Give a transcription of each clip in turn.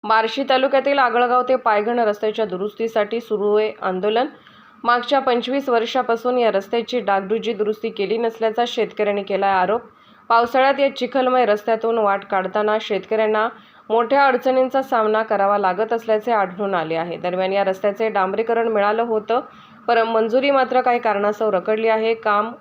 बार्शी तालुक्यातील आगळगाव ते पायघण रस्त्याच्या दुरुस्तीसाठी सुरू आहे आंदोलन। मागच्या 25 वर्षापासून या रस्त्याची डागडुजी दुरुस्ती केली नसल्याचा शेतकऱ्यांनी केला आरोप। पावसाळ्यात या चिखलमय रस्त्यातून वाट काढताना शेतकऱ्यांना मोठ्या अडचणींचा सामना करावा लागत असल्याचे आढळून आले आहे। दरम्यान या रस्त्याचे डांबरीकरण मिळालं होतं, पण मंजुरी मात्र काही कारणास्तव रखडली आहे। काम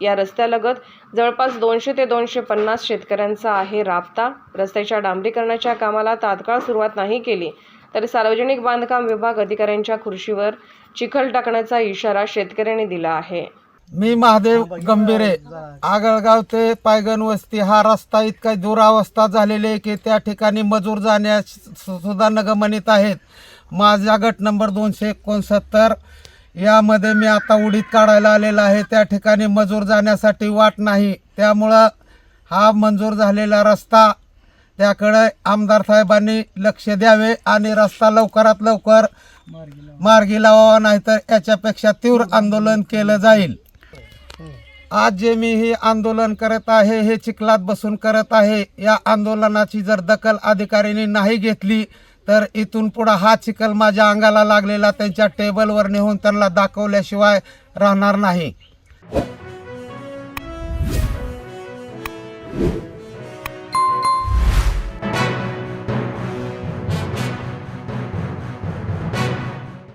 या रस्त्यालगत जवळपास 200 ते 250 शेतकऱ्यांचा आहे राबता। रस्त्याच्या डांबरीकरणाच्या कामाला तात्काळ सुरुवात नाही केली तर सार्वजनिक बांधकाम विभाग अधिकाऱ्यांच्या खुर्चीवर चिखल टाकण्याचा इशारा शेतकऱ्यांनी दिला आहे। मी महादेव गंभीरे, आगळगाव ते पायगण वस्ती हा रस्ता इतका दुरावस्था झालेली आहे की त्या ठिकाणी मजूर जाण्यास सुद्धा नगमनीत आहेत। माझा गट नंबर 269 यामध्ये मी आता उडीद काढायला आलेला आहे। त्या ठिकाणी मजूर जाण्यासाठी वाट नाही, त्यामुळं हा मंजूर झालेला रस्ता त्याकडे आमदार साहेबांनी लक्ष द्यावे आणि रस्ता लवकरात लवकर मार्गी लावावा, नाहीतर याच्यापेक्षा तीव्र आंदोलन केलं जाईल। आज जे मी हे आंदोलन करत आहे हे चिखलात बसून करत आहे। या आंदोलनाची जर दखल अधिकाऱ्यांनी नाही घेतली तर इथून पुढे हा चिखल माझ्या अंगाला लागलेला त्यांच्या टेबलवर नेऊन त्यांना दाखवल्याशिवाय राहणार नाही।